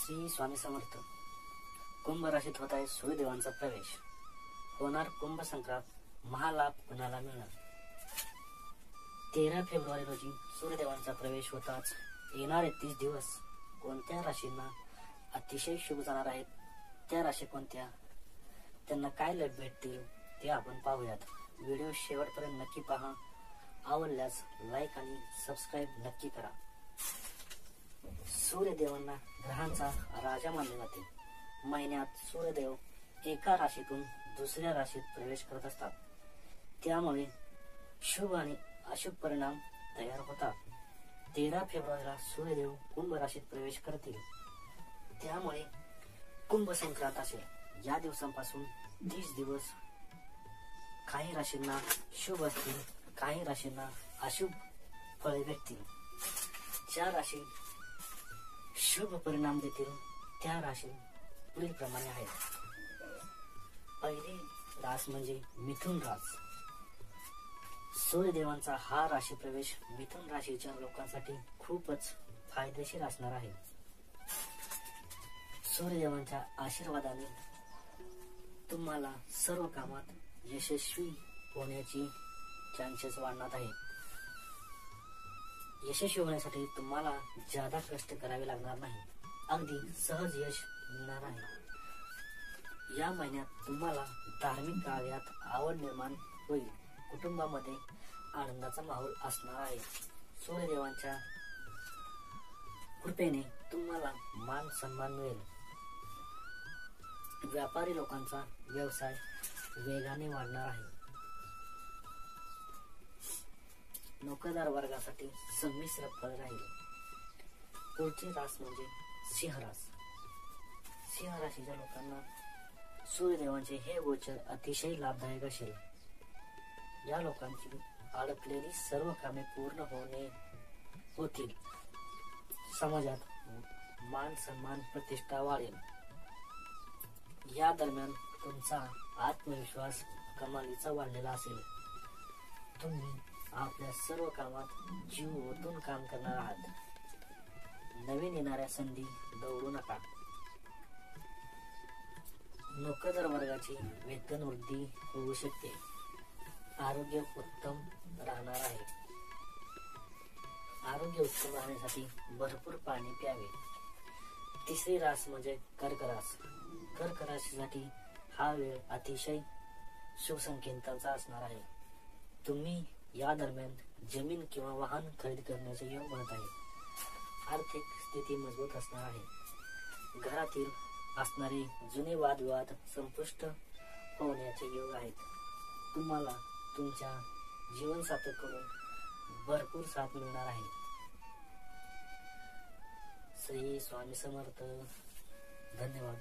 श्री स्वामी समर्थ। कुंभ राशीत होत आहे सूर्यदेवांचा प्रवेश। होणार कुंभ संक्रांत, महालाभ कुणाला मिळणार? 13 फेब्रुवारी रोजी सूर्यदेवांचा प्रवेश होताच येणारे 30 दिवस कोणत्या राशींना अतिशय शुभ जाणार आहेत, त्या राशी कोणत्या, त्यांना काय लाभ भेटतील ते आपण पाहूयात। व्हिडिओ शेवटपर्यंत नक्की पहा। आवडल्यास लाईक आणि सबस्क्राईब नक्की करा। सूर्यदेवांना ग्रहांचा राजा मानले जाते। महिन्यात सूर्यदेव एका राशीतून दुसऱ्या राशीत प्रवेश करत असतात, त्यामुळे शुभ आणि अशुभ परिणाम तयार होतात। 13 फेब्रुवारीला सूर्यदेव कुंभ राशीत प्रवेश करतील, त्यामुळे कुंभ संक्रांत असेल। या दिवसांपासून 30 दिवस काही राशींना शुभ असतील, काही राशींना अशुभ फळे भेटतील। ज्या राशी शुभ परिणाम देतील त्या राशी पुढील प्रमाणे आहेत। पहिली रास म्हणजे मिथुन रास। सूर्यदेवांचा हा राशी प्रवेश मिथुन राशीच्या लोकांसाठी खूपच फायदेशीर असणार आहे। सूर्यदेवांच्या आशीर्वादाने तुम्हाला सर्व कामात यशस्वी होण्याची चान्सेस वाढणार आहेत। यशस्वी होण्यासाठी तुम्हाला ज्यादा कष्ट करावे लागणार नाही, अगदी सहज यश मिळणार आहे। या महिन्यात तुम्हाला धार्मिक कार्यात आवड निर्माण होईल। कुटुंबामध्ये आनंदाचा माहोल असणार आहे। सूर्यदेवांच्या कृपेने तुम्हाला मान सन्मान मिळेल। व्यापारी लोकांचा व्यवसाय वेगाने वाढणार आहे। नोकरदार वर्गासाठी संमिश्र फळ राहील। पुढची रास म्हणजे सिंह रास। सिंह राशीच्या लोकांना सूर्यदेवांचे हे गोचर अतिशय लाभदायक असेल। या लोकांची अडकलेली सर्व कामे पूर्ण होतील। समाजात मान सन्मान प्रतिष्ठा वाढेल। या दरम्यान तुमचा आत्मविश्वास कमालीचा वाढलेला असेल। तुम्ही आपल्या सर्व कामात जीव ओतून काम करणार आहात। नवीन येणाऱ्या संधी दवडू नका। नोकरदार वर्गाची वेतन वृद्धी होऊ शकते। आरोग्य उत्तम राहणार आहे। आरोग्य उत्तम राहण्यासाठी भरपूर पाणी प्यावे। तिसरी रास म्हणजे कर्क रास। कर्क राशीसाठी हा वेळ अतिशय शुभ संकेतांचा असणार आहे। तुम्ही या दरम्यान जमीन किंवा वाहन खरेदी करण्याचे योग बनत आहे। आर्थिक स्थिती मजबूत असणार आहे। घरातील असणारे जुने वादविवाद संपुष्ट होण्याचे योग आहेत। तुम्हाला तुमच्या जीवनसाथीकडून भरपूर साथ मिळणार आहे। श्री स्वामी समर्थ। धन्यवाद।